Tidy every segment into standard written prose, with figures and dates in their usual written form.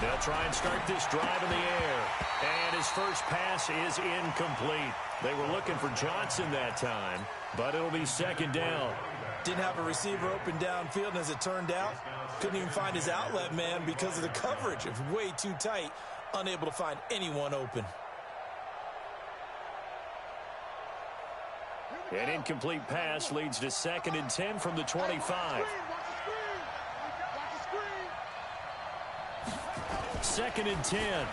They'll try and start this drive in the air. And his first pass is incomplete. They were looking for Johnson that time, but it'll be second down. Didn't have a receiver open downfield, and as it turned out, couldn't even find his outlet man because of the coverage. It was way too tight, unable to find anyone open. An incomplete pass leads to 2nd and 10 from the 25. 2nd and 10.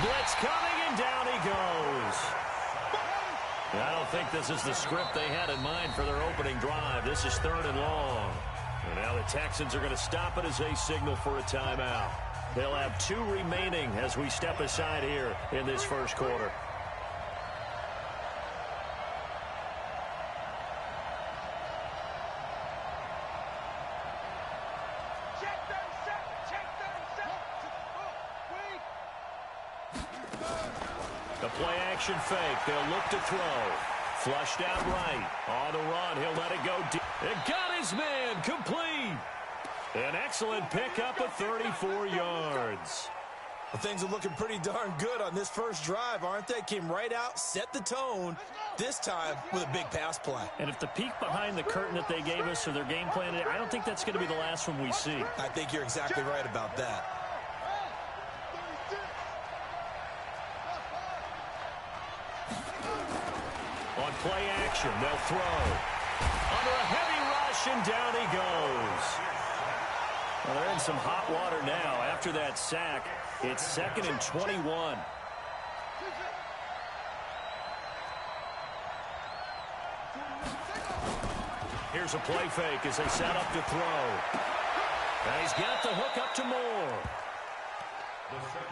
Blitz coming, and down he goes. I don't think this is the script they had in mind for their opening drive. This is 3rd and long. And now the Texans are going to stop it as they signal for a timeout. They'll have 2 remaining as we step aside here in this first quarter. The play-action fake. They'll look to throw. Flushed out right. On the run. He'll let it go deep. It got his man. Complete. An excellent pickup of 34 yards. Well, things are looking pretty darn good on this first drive, aren't they? Came right out, set the tone, this time with a big pass play. And if the peek behind the curtain that they gave us or their game plan, I don't think that's going to be the last one we see. I think you're exactly right about that. On play action, they'll throw. Under a heavy rush, and down he goes. Well, they're in some hot water now. After that sack, it's 2nd and 21. Here's a play fake as they set up to throw. And he's got the hook up to Moore.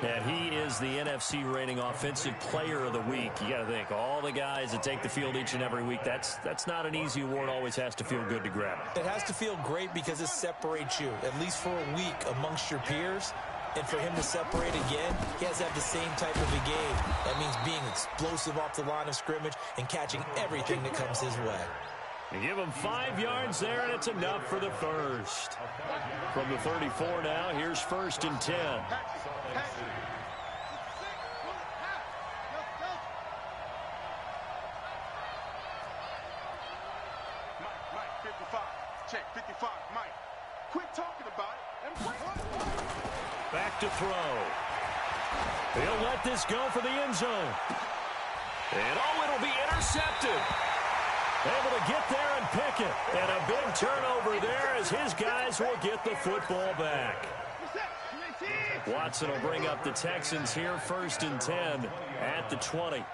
And he is the NFC rating offensive player of the week. You got to think, all the guys that take the field each and every week, that's not an easy award. Always has to feel good to grab it. It has to feel great because it separates you, at least for a week, amongst your peers. And for him to separate again, he has to have the same type of a game. That means being explosive off the line of scrimmage and catching everything that comes his way. You give him 5 yards there, and it's enough for the first. From the 34 now, here's 1st and 10. Mike, 55. Check, 55, Mike. Quit talking about it and play. Back to throw. He'll let this go for the end zone. And, it'll be intercepted. Able to get there and pick it. And a big turnover there as his guys will get the football back. Watson will bring up the Texans here, 1st and 10 at the 20.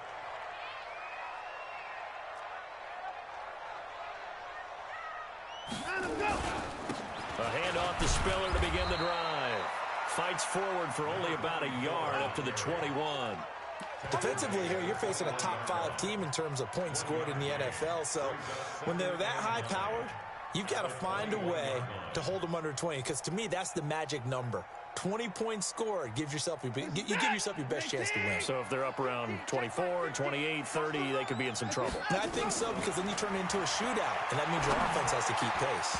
A handoff to Spiller to begin the drive. Fights forward for only about a yard up to the 21. Defensively here, you're facing a top-5 team in terms of points scored in the NFL. So when they're that high-powered, you've got to find a way to hold them under 20. Because to me, that's the magic number. 20 points scored. You give yourself your best chance to win. So if they're up around 24, 28, 30, they could be in some trouble. And I think so, because then you turn it into a shootout, and that means your offense has to keep pace.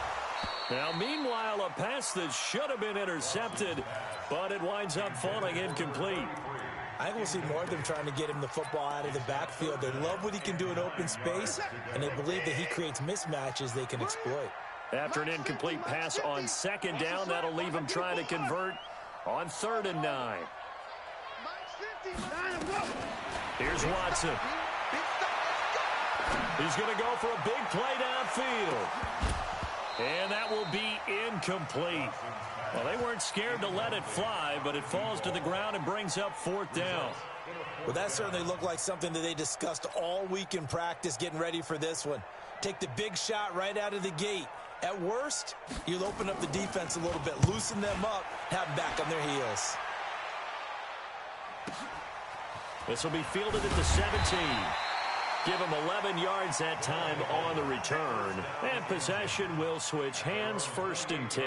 Now, meanwhile, a pass that should have been intercepted, but it winds up falling incomplete. I think we'll see more of them trying to get him the football out of the backfield. They love what he can do in open space, and they believe that he creates mismatches they can exploit. After an incomplete pass on 2nd down, that'll leave him trying to convert on 3rd and 9. Here's Watson. He's going to go for a big play downfield. And that will be incomplete. Well, they weren't scared to let it fly, but it falls to the ground and brings up 4th down. Well, that certainly looked like something that they discussed all week in practice getting ready for this one. Take the big shot right out of the gate. At worst, you'll open up the defense a little bit, loosen them up, have them back on their heels. This will be fielded at the 17. Give him 11 yards that time on the return. And possession will switch hands, 1st and 10.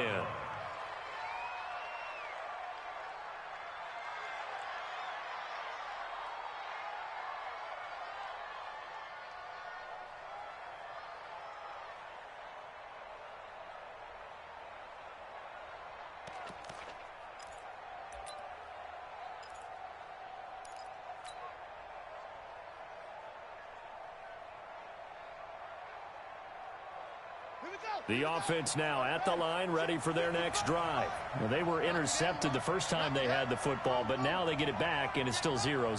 The offense now at the line, ready for their next drive. Well, they were intercepted the first time they had the football, but now they get it back, and it's still 0-0.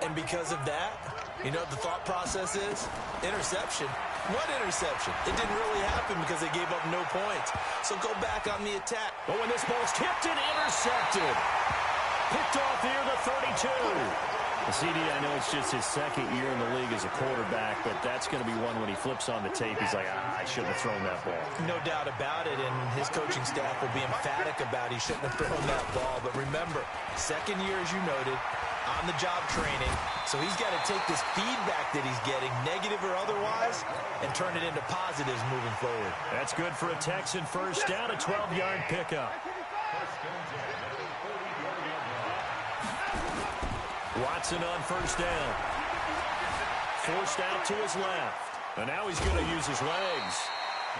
And because of that, you know what the thought process is? Interception. What interception? It didn't really happen because they gave up no points. So go back on the attack. But when this ball's tipped and intercepted, picked off near the 32. The CD, I know it's just his second year in the league as a quarterback, but that's going to be one when he flips on the tape. He's like, I shouldn't have thrown that ball. No doubt about it, and his coaching staff will be emphatic about he shouldn't have thrown that ball. But remember, second year, as you noted, on-the-job training. So he's got to take this feedback that he's getting, negative or otherwise, and turn it into positives moving forward. That's good for a Texan first down, a 12-yard pickup. Watson on first down. Forced out to his left. And now he's going to use his legs.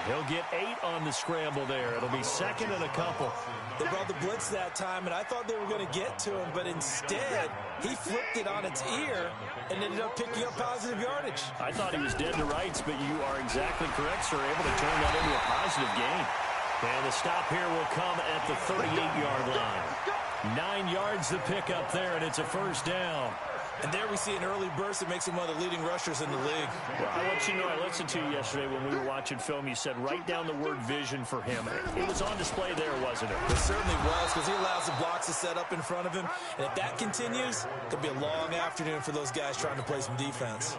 He'll get 8 on the scramble there. It'll be second and a couple. They brought the blitz that time, and I thought they were going to get to him, but instead, he flipped it on its ear and ended up picking up positive yardage. I thought he was dead to rights, but you are exactly correct, sir. Able to turn that into a positive gain. And the stop here will come at the 38-yard line. 9 yards the pickup there, and it's a first down. And there we see an early burst that makes him one of the leading rushers in the league. Well, I want you to know, I listened to you yesterday when we were watching film. You said write down the word vision for him. It was on display there, wasn't it? It certainly was, because he allows the blocks to set up in front of him. And if that continues, it could be a long afternoon for those guys trying to play some defense.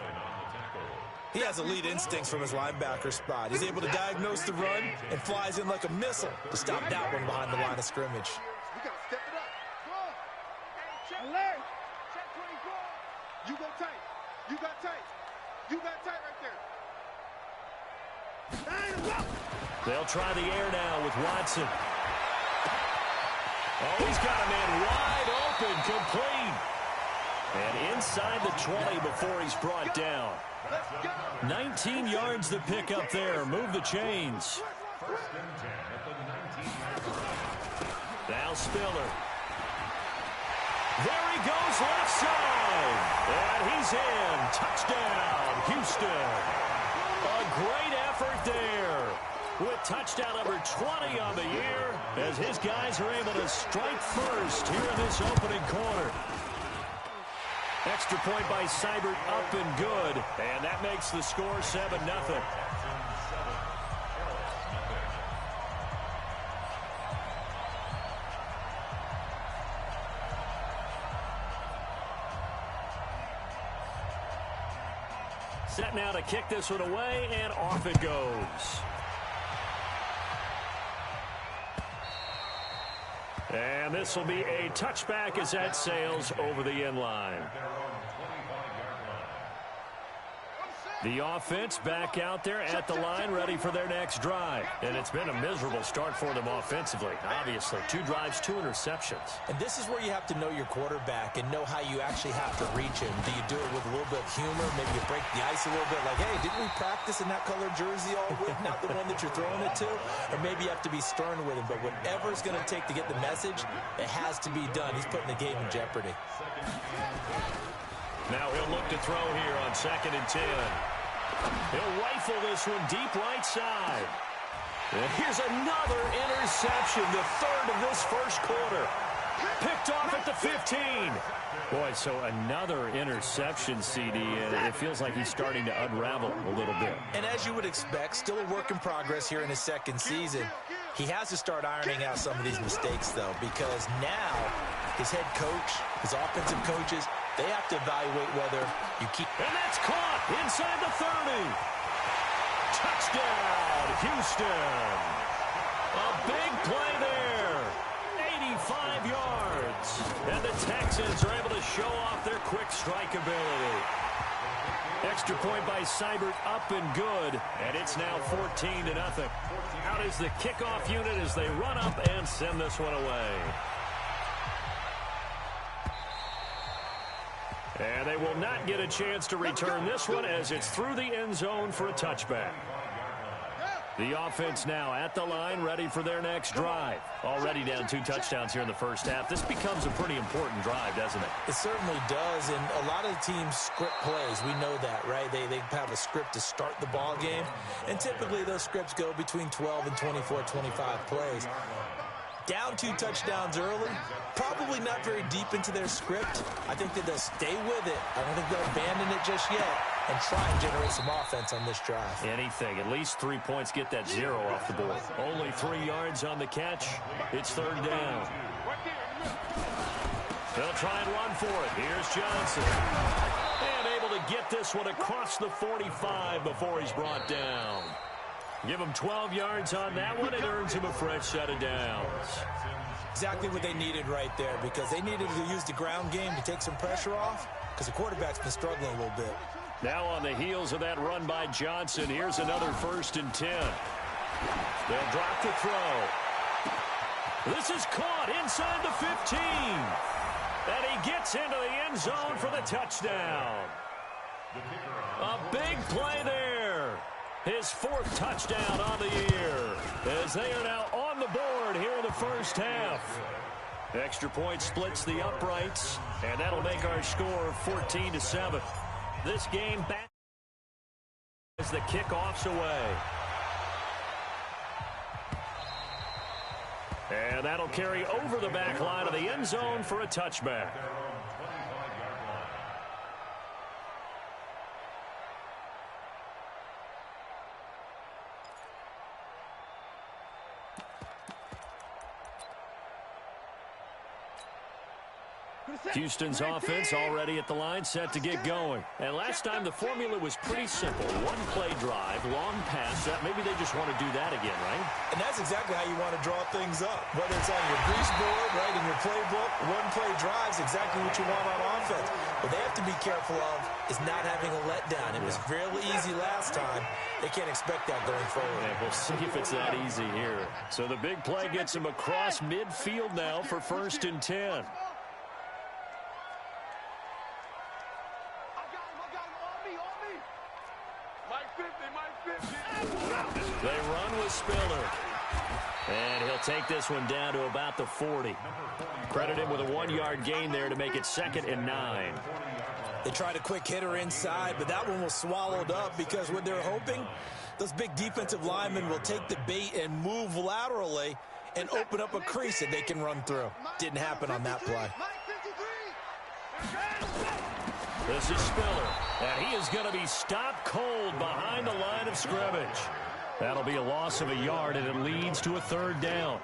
He has elite instincts from his linebacker spot. He's able to diagnose the run and flies in like a missile to stop that one behind the line of scrimmage. We got to step it up. Come on. Check. Alert. Check 24. You go tight. You got tight. You got tight right there. They'll try the air now with Watson. Oh, he's got a man wide open, complete. And inside the 20 before he's brought down. 19 yards the pick up there. Move the chains. Now Spiller. There he goes left side. And he's in. Touchdown, Houston. A great effort there. With touchdown number 20 on the year, as his guys are able to strike first here in this opening quarter. Extra point by Seibert, up and good. And that makes the score 7-0. Set now to kick this one away, and off it goes. And this will be a touchback as that sails over the end line. The offense back out there at the line, ready for their next drive. And it's been a miserable start for them offensively, obviously. 2 drives, 2 interceptions. And this is where you have to know your quarterback and know how you actually have to reach him. Do you do it with a little bit of humor? Maybe you break the ice a little bit, like, hey, didn't we practice in that colored jersey all week, not the one that you're throwing it to? Or maybe you have to be stern with him. But whatever it's going to take to get the message, it has to be done. He's putting the game in jeopardy. Now he'll look to throw here on 2nd and 10. He'll rifle this one deep right side. And here's another interception, the 3rd of this first quarter. Picked off at the 15. Boy, so another interception, CD, and it feels like he's starting to unravel a little bit. And as you would expect, still a work in progress here in his second season. He has to start ironing out some of these mistakes, though, because now his head coach, his offensive coaches, they have to evaluate whether you keep... And that's caught inside the 30. Touchdown, Houston. A big play there. 85 yards. And the Texans are able to show off their quick strike ability. Extra point by Seibert, up and good. And it's now 14-0. Out is the kickoff unit as they run up and send this one away. And they will not get a chance to return this one as it's through the end zone for a touchback. The offense now at the line, ready for their next drive. Already down 2 touchdowns here in the first half. This becomes a pretty important drive, doesn't it? It certainly does, and a lot of the teams script plays. We know that, right? They have a script to start the ball game, and typically those scripts go between 12 and 24, 25 plays. Down 2 touchdowns early, probably not very deep into their script. I think that they'll stay with it. I don't think they'll abandon it just yet and try and generate some offense on this drive. Anything. At least 3 points, get that 0 off the board. Only 3 yards on the catch. It's 3rd down. They'll try and run for it. Here's Johnson. And able to get this one across the 45 before he's brought down. Give him 12 yards on that one. It earns him a fresh set of downs. Exactly what they needed right there, because they needed to use the ground game to take some pressure off, because the quarterback's been struggling a little bit. Now on the heels of that run by Johnson, here's another 1st and 10. They'll drop the throw. This is caught inside the 15. And he gets into the end zone for the touchdown. A big play there. His 4th touchdown on the year, as they are now on the board here in the first half. Extra point splits the uprights, and that'll make our score 14-7. This game back as the kickoff's away. And that'll carry over the back line of the end zone for a touchback. Houston's offense already at the line, set to get going. And last time the formula was pretty simple. 1-play drive, long pass. Maybe they just want to do that again, right? And that's exactly how you want to draw things up. Whether it's on your grease board, right, in your playbook, 1-play drives exactly what you want on offense. What they have to be careful of is not having a letdown. It was really easy last time. They can't expect that going forward. Yeah, we'll see if it's that easy here. So the big play gets him across midfield now for 1st and 10. They run with Spiller. And he'll take this one down to about the 40. Credit him with a 1-yard gain there to make it 2nd and 9. They tried a quick hitter inside, but that one was swallowed up because what they're hoping, those big defensive linemen will take the bait and move laterally and open up a crease that they can run through. Didn't happen on that play. This is Spiller, and he is going to be stopped cold behind the line of scrimmage. That'll be a loss of a yard, and it leads to a 3rd down.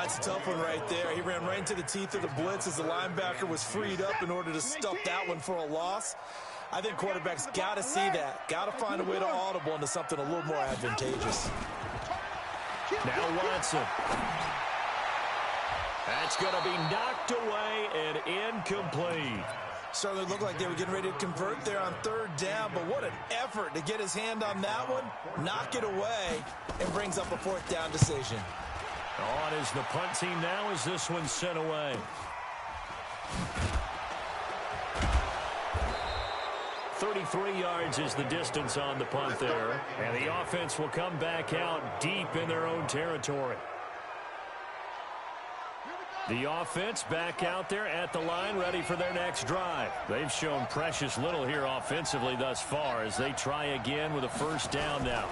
It's a tough one right there. He ran right into the teeth of the blitz as the linebacker was freed up in order to stuff that one for a loss. I think quarterbacks got to see that. Got to find a way to audible into something a little more advantageous. Now Watson. That's going to be knocked away and incomplete. Certainly looked like they were getting ready to convert there on 3rd down, but what an effort to get his hand on that one, knock it away, and brings up a 4th down decision. On is the punt team now as this one's sent away. 33 yards is the distance on the punt there, and the offense will come back out deep in their own territory. The offense back out there at the line, ready for their next drive. They've shown precious little here offensively thus far as they try again with a 1st down now.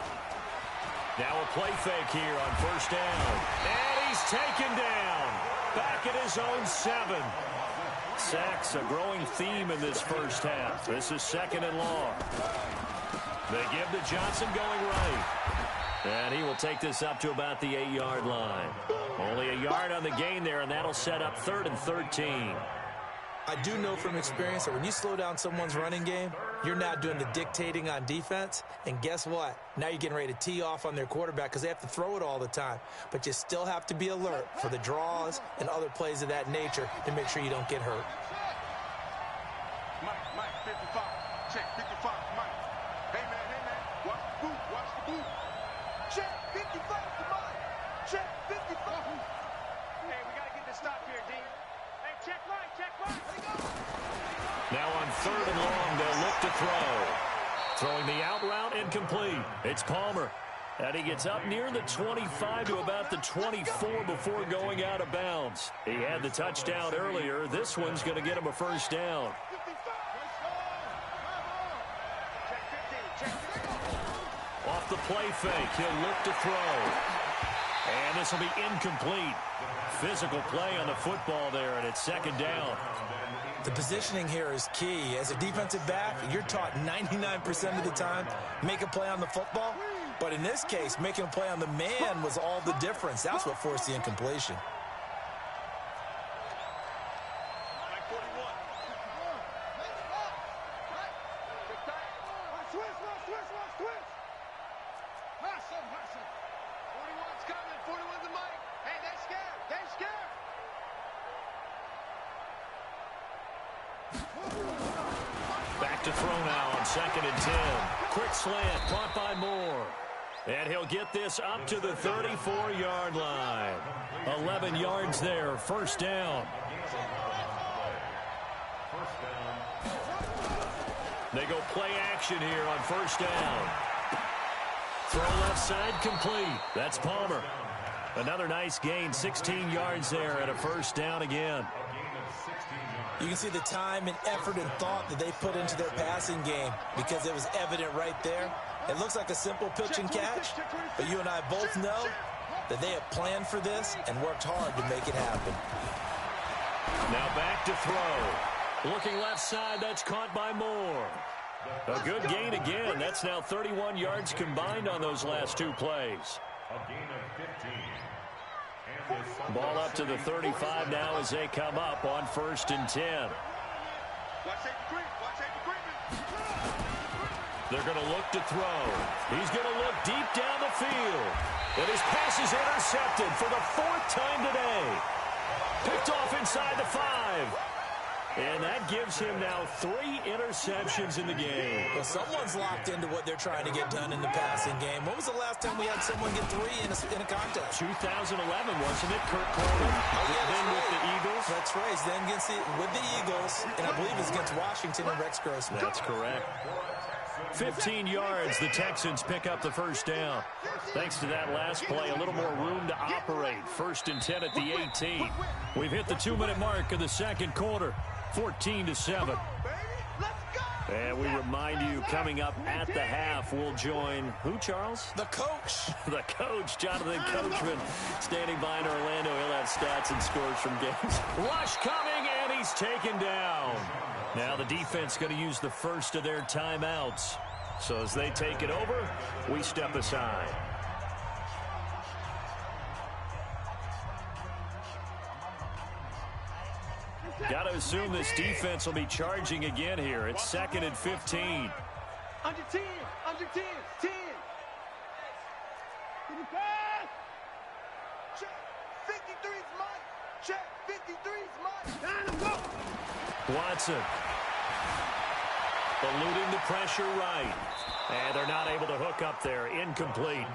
Now a play fake here on 1st down. And he's taken down. Back at his own 7. Sacks, a growing theme in this first half. This is 2nd and long. They give to Johnson going right. And he will take this up to about the 8-yard line. Only a yard on the gain there, and that'll set up 3rd and 13. I do know from experience that when you slow down someone's running game, you're now doing the dictating on defense. And guess what? Now you're getting ready to tee off on their quarterback because they have to throw it all the time. But you still have to be alert for the draws and other plays of that nature to make sure you don't get hurt. Mike, 55. Check, 55, Mike. Hey, man. Watch the boot, watch the boot. Check, 55 for Mike. Check, 55. Hey, we got to get this stop here, D. Hey, check right. Now on 3rd and long, they'll look to throw. Throwing the out route incomplete. It's Palmer. And he gets up near the 25 to about the 24 before going out of bounds. He had the touchdown earlier. This one's going to get him a first down. Off the play fake, he'll look to throw. And this will be incomplete. Physical play on the football there, and it's second down. The positioning here is key. As a defensive back, you're taught 99% of the time, make a play on the football. But in this case, making a play on the man was all the difference. That's what forced the incompletion. Back to throw now on 2nd and 10. Quick slant, caught by Moore. And he'll get this up to the 34-yard line. 11 yards there, first down. They go play action here on first down. Throw left side complete. That's Palmer. Another nice gain, 16 yards there and a first down again. You can see the time and effort and thought that they put into their passing game because it was evident right there. It looks like a simple pitch and catch, but you and I both know that they have planned for this and worked hard to make it happen. Now back to throw. Looking left side, that's caught by Moore. A good gain again. That's now 31 yards combined on those last two plays. Ball up to the 35 now as they come up on 1st and 10. They're going to look to throw. He's going to look deep down the field. And his pass is intercepted for the 4th time today. Picked off inside the 5. And that gives him now 3 interceptions in the game. Well, someone's locked into what they're trying to get done in the passing game. When was the last time we had someone get 3 in a contest? 2011, wasn't it? Kurt Coleman. Then with the Eagles. That's right. Then with the Eagles, and I believe it's against Washington and Rex Grossman. That's correct. 15 yards, the Texans pick up the first down. Thanks to that last play, a little more room to operate. 1st and 10 at the 18. We've hit the 2-minute mark of the second quarter. 14-7. And we remind you, coming up at the half, we'll join who, Charles? The coach. The coach, Jonathan Coachman, standing by in Orlando. He'll have stats and scores from games. Rush coming, and he's taken down. Now the defense going to use the first of their timeouts. So as they take it over, we step aside. Got to assume this defense will be charging again here. It's 2nd and 15. Under 10, under 10, 10. Check, 53's mine. Check, 53's mine. Time to go. Watson. Eluding the pressure right. And they're not able to hook up there. Incomplete.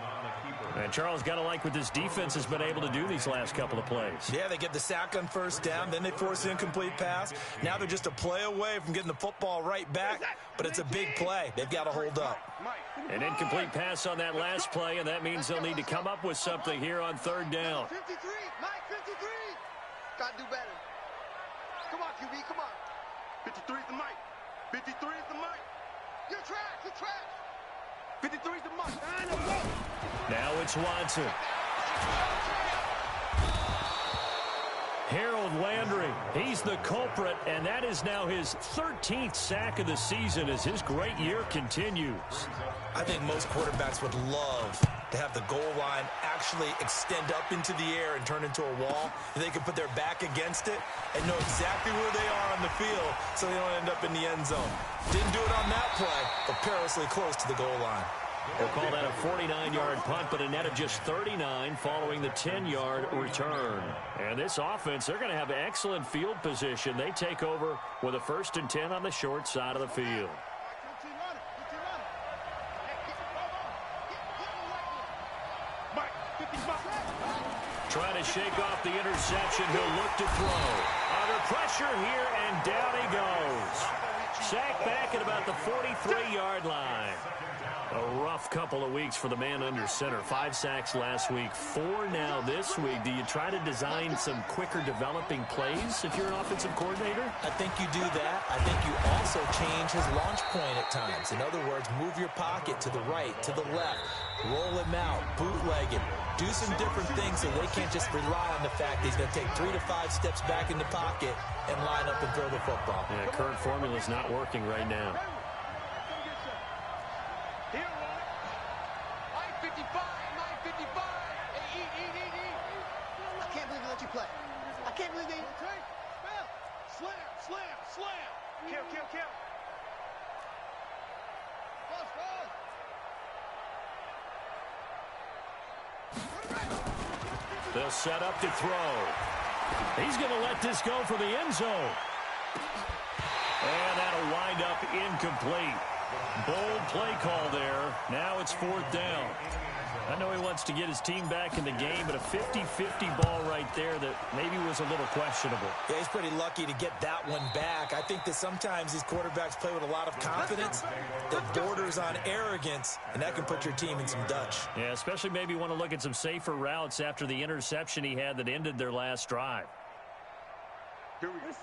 And Charles got to like what this defense has been able to do these last couple of plays. Yeah, they get the sack on first down, then they force an incomplete pass. Now they're just a play away from getting the football right back, but it's a big play. They've got to hold up. An incomplete pass on that last play, and that means they'll need to come up with something here on 3rd down. 53, Mike, 53. Got to do better. Come on, QB, come on. 53 is the Mike. 53 is the Mike. You're trash, you're trash. 53 is the Mike. Now it's Watson. Harold Landry, he's the culprit, and that is now his 13th sack of the season as his great year continues. I think most quarterbacks would love to have the goal line actually extend up into the air and turn into a wall. They can put their back against it and know exactly where they are on the field so they don't end up in the end zone. Didn't do it on that play, but perilously close to the goal line. We'll call that a 49-yard punt, but a net of just 39 following the 10-yard return. And this offense, they're going to have excellent field position. They take over with a 1st and 10 on the short side of the field. Trying to shake off the interception. He'll look to throw. Under pressure here, and down he goes. Sacked back at about the 43-yard line. A rough couple of weeks for the man under center. 5 sacks last week, 4 now this week. Do you try to design some quicker developing plays if you're an offensive coordinator? I think you do that. I think you also change his launch point at times. In other words, move your pocket to the right, to the left, roll him out, bootleg him. Do some different things so they can't just rely on the fact that he's going to take 3 to 5 steps back in the pocket and line up and throw the football. Yeah, current formula is not working right now. I can't believe they... Slam. Kill. They'll set up to throw. He's going to let this go for the end zone. And that'll wind up incomplete. Bold play call there. Now it's 4th down. I know he wants to get his team back in the game, but a 50-50 ball right there that maybe was a little questionable. Yeah, he's pretty lucky to get that one back. I think that sometimes these quarterbacks play with a lot of confidence that borders on arrogance, and that can put your team in some Dutch. Yeah, especially maybe want to look at some safer routes after the interception he had that ended their last drive.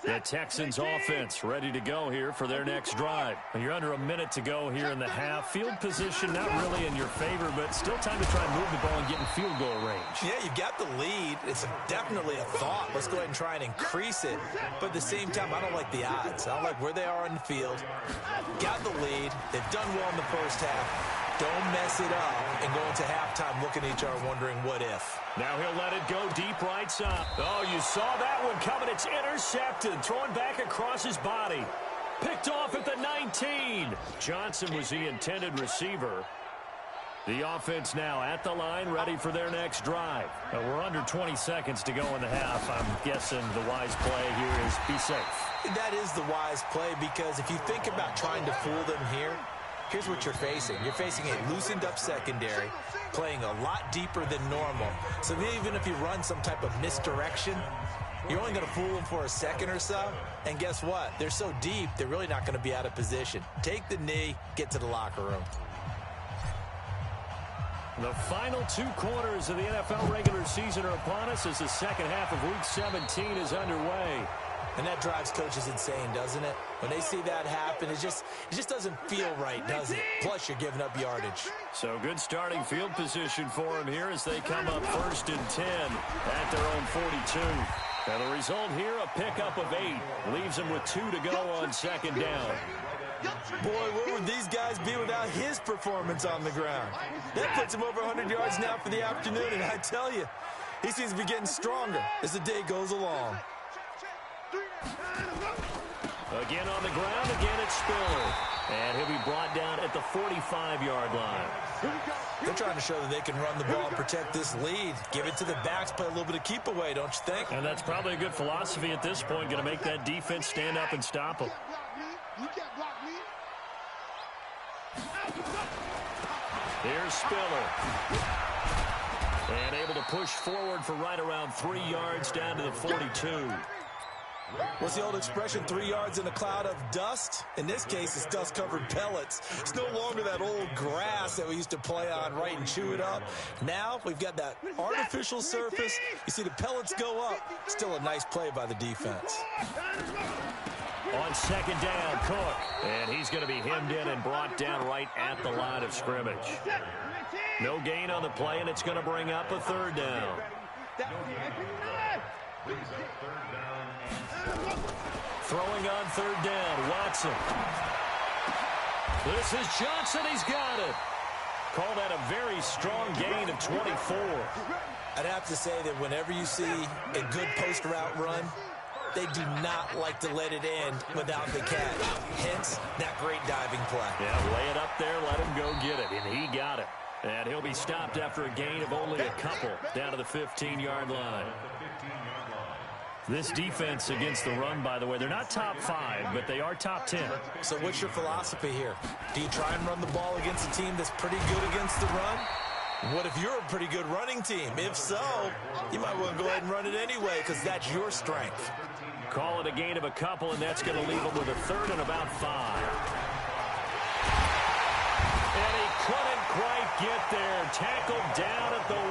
The Texans offense ready to go here for their next drive. You're under a minute to go here in the half. Field position not really in your favor, but still time to try and move the ball and get in field goal range. Yeah, you've got the lead. It's definitely a thought. Let's go ahead and try and increase it. But at the same time, I don't like the odds. I don't like where they are on the field. Got the lead. They've done well in the first half. Don't mess it up and go into halftime looking at each other wondering what if. Now he'll let it go deep right side. Oh, you saw that one coming. It's intercepted. Throwing back across his body. Picked off at the 19. Johnson was the intended receiver. The offense now at the line, ready for their next drive. We're under 20 seconds to go in the half. I'm guessing the wise play here is be safe. That is the wise play because if you think about trying to fool them here, here's what you're facing. You're facing a loosened up secondary, playing a lot deeper than normal. So even if you run some type of misdirection, you're only going to fool them for a second or so. And guess what? They're so deep, they're really not going to be out of position. Take the knee, get to the locker room. The final 2 quarters of the NFL regular season are upon us as the second half of Week 17 is underway. And that drives coaches insane, doesn't it? When they see that happen, it just doesn't feel right, does it? Plus, you're giving up yardage. So good starting field position for him here as they come up 1st and 10 at their own 42. And the result here, a pickup of 8. Leaves them with 2 to go on 2nd down. Boy, where would these guys be without his performance on the ground? That puts him over 100 yards now for the afternoon, and I tell you, he seems to be getting stronger as the day goes along. Again on the ground, again it's Spiller. And he'll be brought down at the 45-yard line. They're trying to show that they can run the ball and protect this lead. Give it to the backs, play a little bit of keep away, don't you think? And that's probably a good philosophy at this point, going to make that defense stand up and stop them. Here's Spiller. And able to push forward for right around 3 yards down to the 42. What's the old expression, 3 yards in a cloud of dust? In this case, it's dust-covered pellets. It's no longer that old grass that we used to play on, right, and chew it up. Now, we've got that artificial surface. You see the pellets go up. Still a nice play by the defense. On 2nd down, Cook. And he's going to be hemmed in and brought down right at the line of scrimmage. No gain on the play, and it's going to bring up a 3rd down. Throwing on 3rd down, Watson. This is Johnson. He's got it. Call that a very strong gain of 24. I'd have to say that whenever you see a good post route run, they do not like to let it end without the catch. Hence, that great diving play. Yeah, lay it up there, let him go get it, and he got it. And he'll be stopped after a gain of only a couple down to the 15-yard line. This defense against the run, by the way, they're not top 5, but they are top 10. So what's your philosophy here? Do you try and run the ball against a team that's pretty good against the run? What if you're a pretty good running team? If so, you might want to go ahead and run it anyway because that's your strength. Call it a gain of a couple, and that's going to leave them with a 3rd and about 5. And he couldn't tackled down at the 1.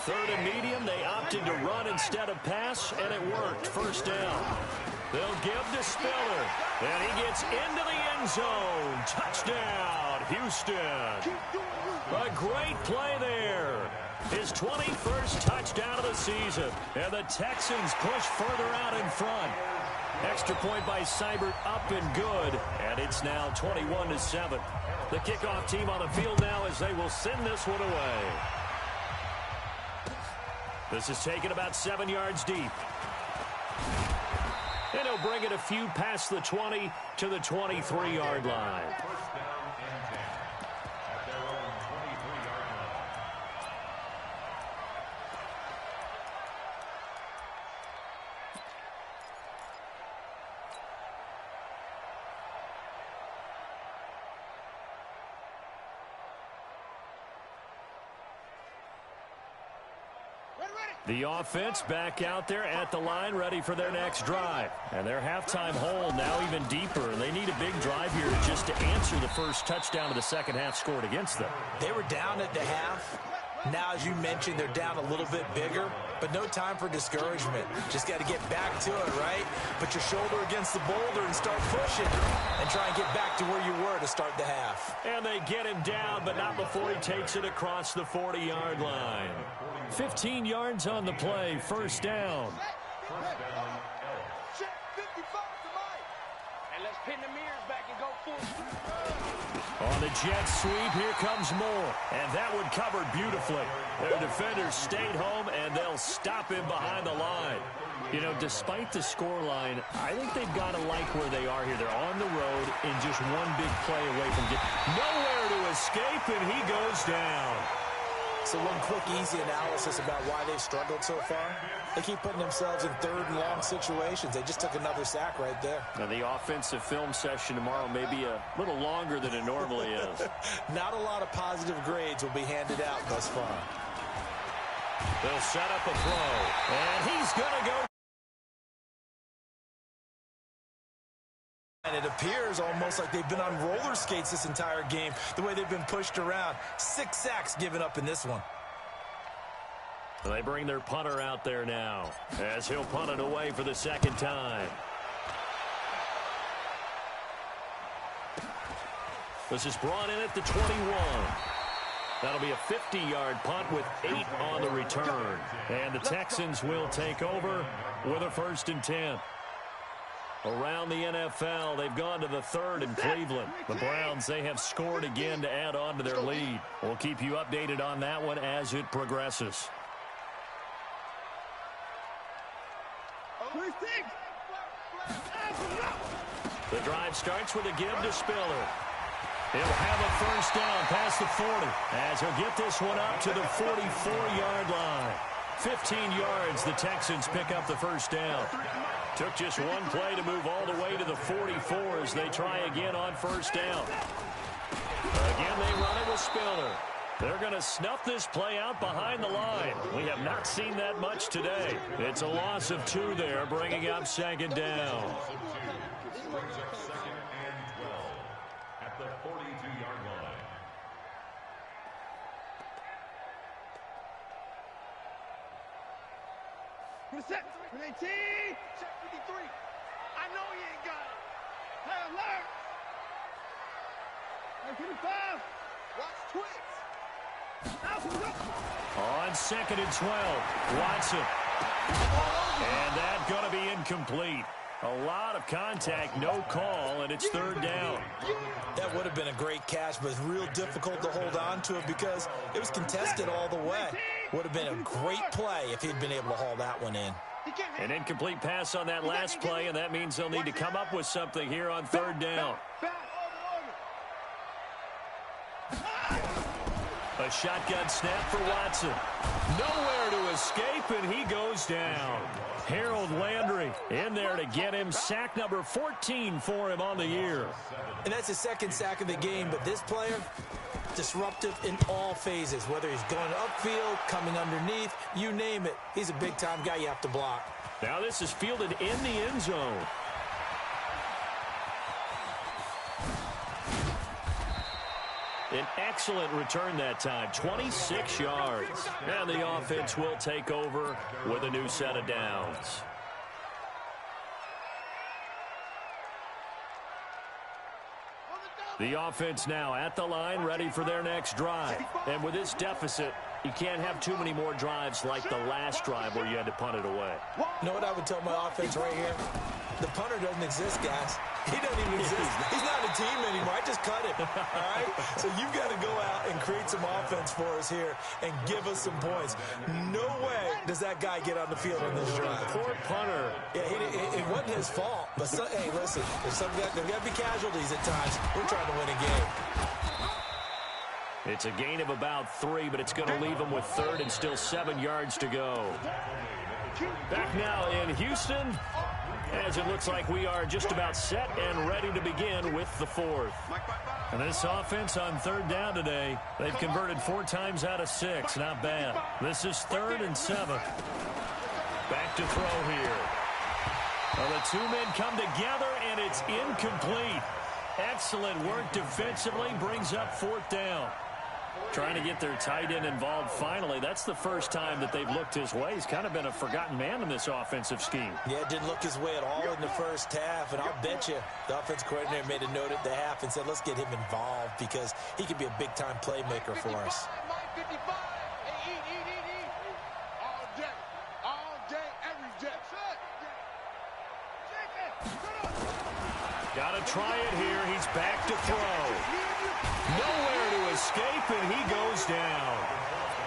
Third and medium, they opted to run instead of pass, and it worked. First down. They'll give to Spiller, and he gets into the end zone. Touchdown, Houston. A great play there. His 21st touchdown of the season, and the Texans push further out in front. Extra point by Seibert, up and good, and it's now 21-7. The kickoff team on the field now as they will send this one away. This is taken about 7 yards deep. And he'll bring it a few past the 20 to the 23-yard line. The offense back out there at the line, ready for their next drive. And their halftime hole now even deeper. And they need a big drive here just to answer the first touchdown of the second half scored against them. They were down at the half. Now, as you mentioned, they're down a little bit bigger, but no time for discouragement. Just got to get back to it, right? Put your shoulder against the boulder and start pushing and try and get back to where you were to start the half. And they get him down, but not before he takes it across the 40-yard line. 15 yards on the play, first down. Check 55 to Mike. And let's pin the mirrors back and go full. On the jet sweep, here comes Moore. And that one covered beautifully. Their defenders stayed home, and they'll stop him behind the line. You know, despite the scoreline, I think they've got to like where they are here. They're on the road and just one big play away from getting nowhere to escape, and he goes down. So one quick, easy analysis about why they've struggled so far. They keep putting themselves in third and long situations. They just took another sack right there. Now, the offensive film session tomorrow may be a little longer than it normally is. Not a lot of positive grades will be handed out thus far. They'll set up a throw, and he's going to go. And it appears almost like they've been on roller skates this entire game, the way they've been pushed around. 6 sacks given up in this one. They bring their punter out there now as he'll punt it away for the second time. This is brought in at the 21. That'll be a 50-yard punt with 8 on the return. And the Texans will take over with a 1st and 10. Around the NFL, they've gone to the 3rd in Cleveland. The Browns, they have scored again to add on to their lead. We'll keep you updated on that one as it progresses. The drive starts with a give to Spiller. He'll have a first down past the 40 as he'll get this one up to the 44-yard line. 15 yards, the Texans pick up the first down. Took just one play to move all the way to the 44 as they try again on first down. Again, they run it with Spiller. They're going to snuff this play out behind the line. We have not seen that much today. It's a loss of 2 there, bringing up second down. At the 42-yard line. Set. 18. Check 53. I know he ain't got it. Hey, alert. Hey, 55. Watch On twitch. 2nd and 12, Watson. And that's going to be incomplete. A lot of contact, no call, and it's 3rd down. That would have been a great catch, but real difficult to hold on to it because it was contested all the way. Would have been a great play if he'd been able to haul that one in. An incomplete pass on that last play, and that means they'll need to come up with something here on 3rd down. A shotgun snap for Watson. Nowhere to escape, and he goes down. Harold Landry in there to get him. Sack number 14 for him on the year. And that's his 2nd sack of the game, but this player, disruptive in all phases, whether he's going upfield, coming underneath, you name it. He's a big-time guy you have to block. Now this is fielded in the end zone. An excellent return that time, 26 yards. And the offense will take over with a new set of downs. The offense now at the line, ready for their next drive. And with this deficit, you can't have too many more drives like the last drive where you had to punt it away. You know what I would tell my offense right here? The punter doesn't exist, guys. He doesn't even exist. He's not a team anymore. I just cut him, all right? So you've got to go out and create some offense for us here and give us some points. No way does that guy get on the field on this drive. Poor punter. Yeah, it wasn't his fault. But, hey, listen, there's got to be casualties at times. We're trying to win a game. It's a gain of about 3, but it's going to leave them with third and still 7 yards to go. Back now in Houston, as it looks like we are just about set and ready to begin with the fourth. And this offense on third down today, they've converted 4 times out of 6. Not bad. This is 3rd and 7. Back to throw here. Well, the two men come together, and it's incomplete. Excellent work defensively, brings up 4th down. Trying to get their tight end involved finally. That's the first time that they've looked his way. He's kind of been a forgotten man in this offensive scheme. Yeah, it didn't look his way at all in the first half, and I'll bet you the offense coordinator made a note at the half and said, let's get him involved because he could be a big-time playmaker for us. Got to try it here. He's back to throw. Nowhere to escape, and he goes down.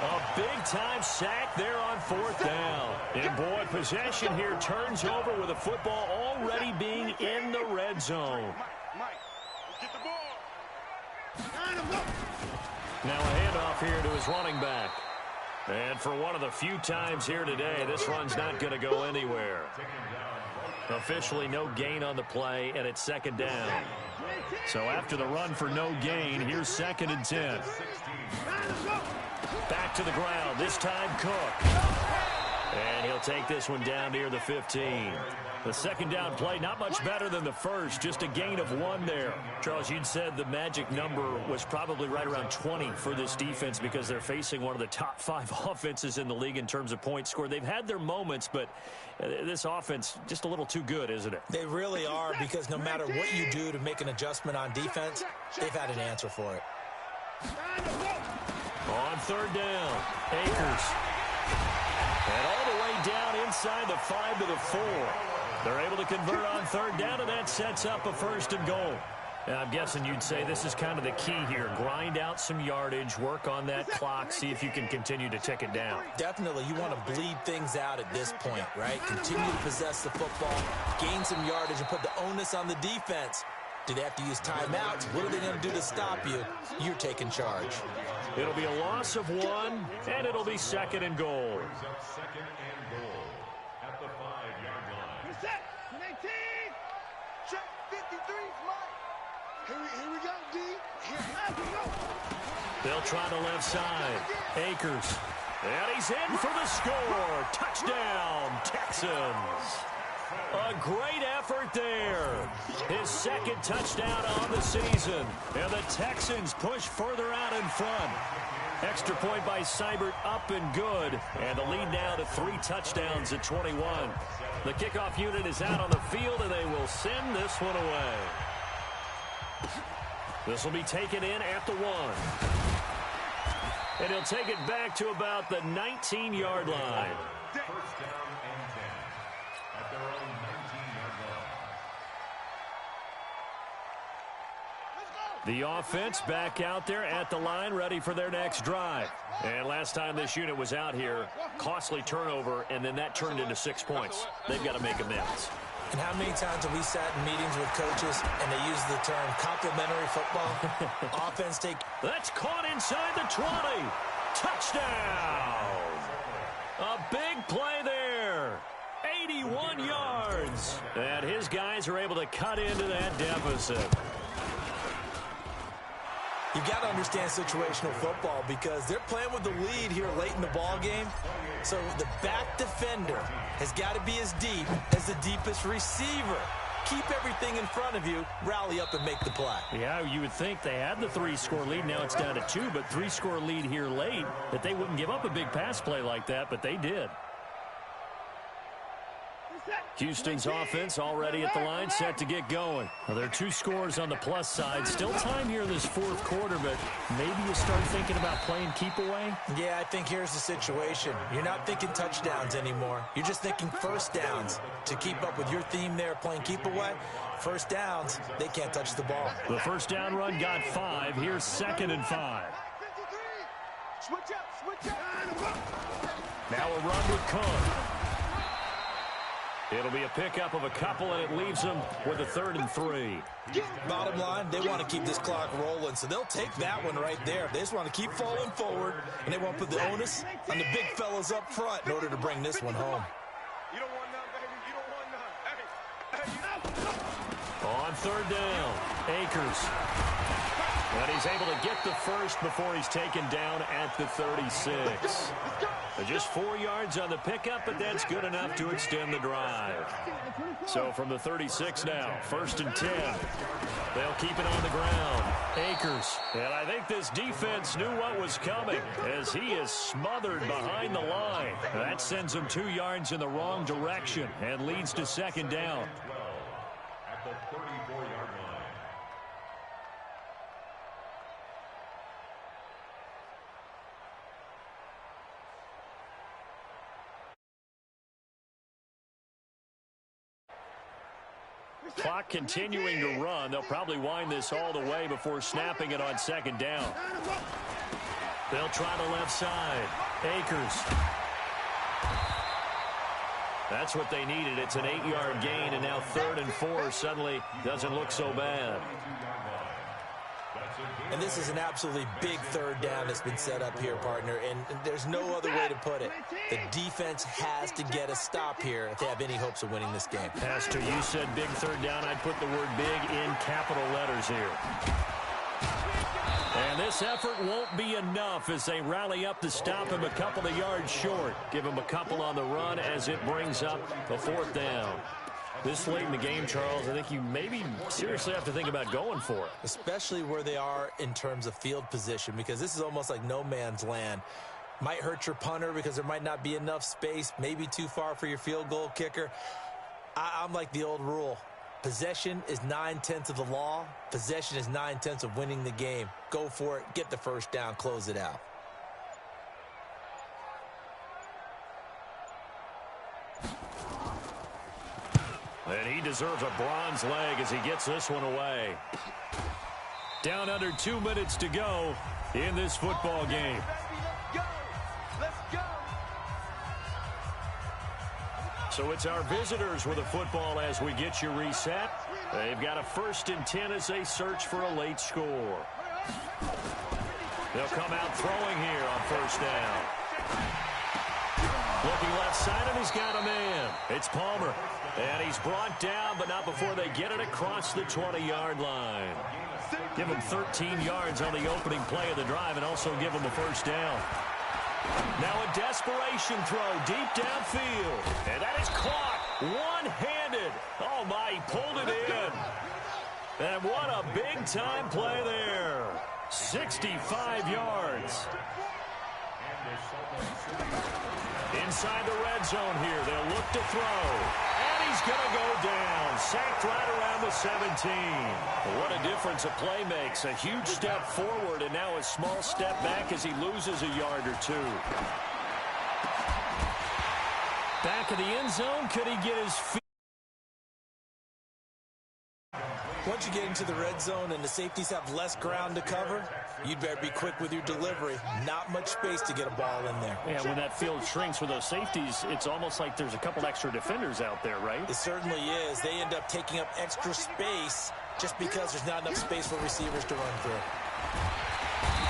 A big-time sack there on 4th down. And, boy, possession here turns over with the football already being in the red zone. Now a handoff here to his running back. And for one of the few times here today, this run's not going to go anywhere. Officially no gain on the play, and it's 2nd down. So after the run for no gain, here's 2nd and 10. Back to the ground, this time Cook. And he'll take this one down near the 15. The 2nd down play, not much better than the first, just a gain of 1 there. Charles, you'd said the magic number was probably right around 20 for this defense because they're facing one of the top 5 offenses in the league in terms of points scored. They've had their moments, but this offense just a little too good, isn't it? They really are, because no matter what you do to make an adjustment on defense, they've had an answer for it. On 3rd down, Akers. And all the way down inside the 5 to the 4. They're able to convert on 3rd down, and that sets up a 1st and goal. And I'm guessing you'd say this is kind of the key here. Grind out some yardage, work on that clock, see if you can continue to tick it down. Definitely. You want to bleed things out at this point, right? Continue to possess the football, gain some yardage, and put the onus on the defense. Do they have to use timeouts? What are they going to do to stop you? You're taking charge. It'll be a loss of 1, and it'll be 2nd and goal. 2nd and goal at the 5-yard line. Set. 19. Check 53. Here we go, D. Here we go. They'll try the left side. Akers. And he's in for the score. Touchdown, Texans. A great effort there. His 2nd touchdown on the season. And the Texans push further out in front. Extra point by Seibert, up and good. And the lead now to 3 touchdowns at 21. The kickoff unit is out on the field, and they will send this one away. This will be taken in at the 1. And he'll take it back to about the 19-yard line. 1st down and 10 at their own 19-yard line. The offense back out there at the line, ready for their next drive. And last time this unit was out here, costly turnover, and then that turned into 6 points. They've got to make amends. And how many times have we sat in meetings with coaches and they use the term complementary football? Offense take. That's caught inside the 20. Touchdown. A big play there. 81 yards. And his guys are able to cut into that deficit. You've got to understand situational football because they're playing with the lead here late in the ball game. So the back defender has got to be as deep as the deepest receiver. keep everything in front of you, rally up and make the play. Yeah, you would think they had the 3-score lead. Now it's down to 2, but 3-score lead here late, that they wouldn't give up a big pass play like that, but they did. Houston's offense already at the line, set to get going. Well, there are 2 scores on the plus side. Still time here in this fourth quarter, but maybe you start thinking about playing keep away? Yeah, I think here's the situation. You're not thinking touchdowns anymore. You're just thinking first downs. To keep up with your theme there, playing keep away, first downs, they can't touch the ball. The first down run got 5. Here's 2nd and 5. Switch up. Now a run with Cook. It'll be a pickup of a couple, and it leaves them with a 3rd and 3. Bottom line, they want to keep this clock rolling, so they'll take that one right there. They just want to keep falling forward, and they want to put the onus on the big fellas up front in order to bring this one home. You don't want none, baby. You don't want none. Hey. On 3rd down, Akers. And he's able to get the first before he's taken down at the 36. Just 4 yards on the pickup, but that's good enough to extend the drive. So from the 36 now, 1st and 10. They'll keep it on the ground. Akers. And I think this defense knew what was coming as he is smothered behind the line. That sends him 2 yards in the wrong direction and leads to 2nd down. At the 34-yard line. Clock continuing to run. They'll probably wind this all the way before snapping it on 2nd down. They'll try the left side. Akers. That's what they needed. It's an 8-yard gain, and now 3rd and 4 suddenly doesn't look so bad. And this is an absolutely big 3rd down that's been set up here, partner, and there's no other way to put it. The defense has to get a stop here if they have any hopes of winning this game. Pastor, you said big 3rd down. I'd put the word big in capital letters here. And this effort won't be enough as they rally up to stop him a couple of yards short. Give him a couple on the run as it brings up a 4th down. This late in the game, Charles, I think you maybe seriously have to think about going for it. Especially where they are in terms of field position, because this is almost like no man's land. Might hurt your punter because there might not be enough space, maybe too far for your field goal kicker. I'm like the old rule. Possession is 9/10 of the law. Possession is 9/10 of winning the game. Go for it, get the first down, close it out. And he deserves a bronze leg as he gets this one away. Down under 2 minutes to go in this football game. Let's go. So it's our visitors with the football as we get you reset. They've got a 1st and 10 as they search for a late score. They'll come out throwing here on 1st down. Looking left side, and he's got a man. It's Palmer. And he's brought down, but not before they get it across the 20-yard line. Give him 13 yards on the opening play of the drive and also give him a 1st down. Now a desperation throw deep downfield. And that is caught one-handed. Oh, my, he pulled it in. And what a big-time play there. 65 yards. Inside the red zone here. They'll look to throw. And he's going to go down. Sacked right around the 17. What a difference a play makes. A huge step forward and now a small step back as he loses a yard or 2. Back of the end zone. Could he get his feet? Once you get into the red zone and the safeties have less ground to cover, you'd better be quick with your delivery. Not much space to get a ball in there. Yeah, when that field shrinks with those safeties, it's almost like there's a couple extra defenders out there, right? It certainly is. They end up taking up extra space just because there's not enough space for receivers to run through.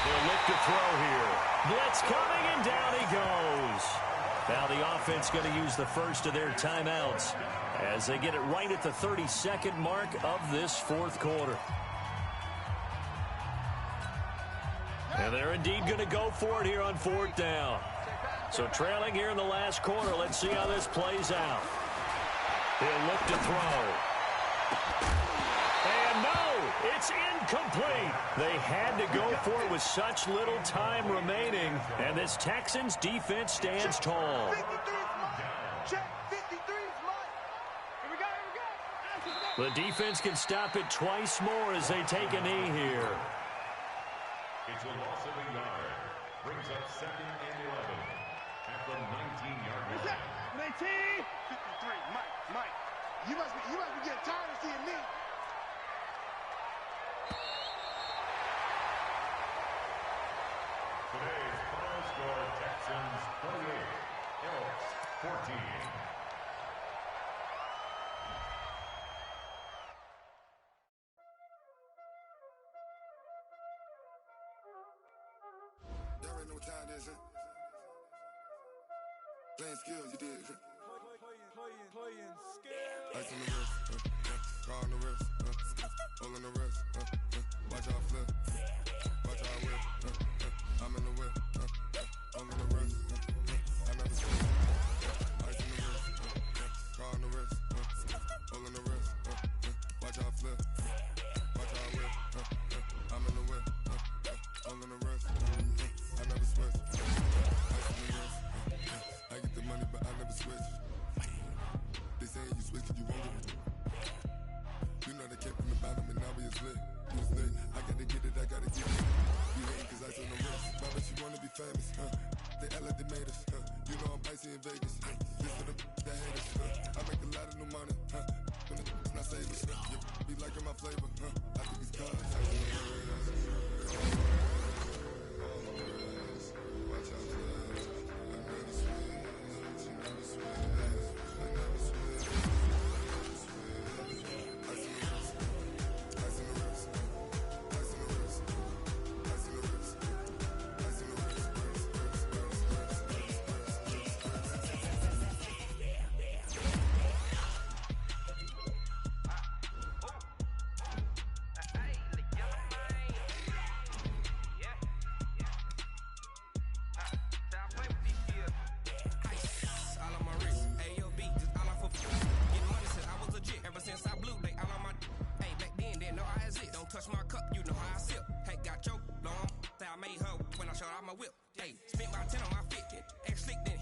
They'll look to throw here. Blitz coming, and down he goes. Now the offense going to use the first of their timeouts as they get it right at the 32nd mark of this fourth quarter. And they're indeed going to go for it here on 4th down. So trailing here in the last quarter, let's see how this plays out. He'll look to throw. And no, it's incomplete. They had to go for it with such little time remaining. And this Texans defense stands tall. 53 is mine. Check 53 is mine. Here we go, here we go. The defense can stop it twice more as they take a knee here. It's a loss of a yard. Brings up 2nd and 11 at the 19-yard line. 19. 53, Mike. You must be getting tired of seeing me. Today's final score, Texans 28, Elks 14. Y'all already know what time it is, huh? Playing skills, you did. Playing skills. Ice on the wrist, car on the wrist, hole in the wrist, watch out flip, watch out whip, I'm in the whip, hole in the wrist, I never switch. Ice on the wrist, car on the wrist, hole in the wrist, watch out flip, watch out whip, I'm in the whip, hole in the wrist, I never switch. Ice on the wrist, I get the money but I never switch. They saying you switch 'cause you won't get it. You know they kept in the bottom and now we is lit. You was lit. I gotta get it, I gotta get it. You hating 'cause I on the wrist. Why bet you wanna be famous, huh? They act like they made us, huh? You know I'm icy in Vegas, huh? This for the that hate us, huh? I make a lot of new money, huh? When the not save us, you be liking my flavor, huh? I think it's cause I on the wrist. Watch out, I never switch, you never switch. Touch my cup, you know how I sip. Hey, got your long. Say I made her when I showed out my whip. Hey, spent my 10 on my 50. Ex-slick, then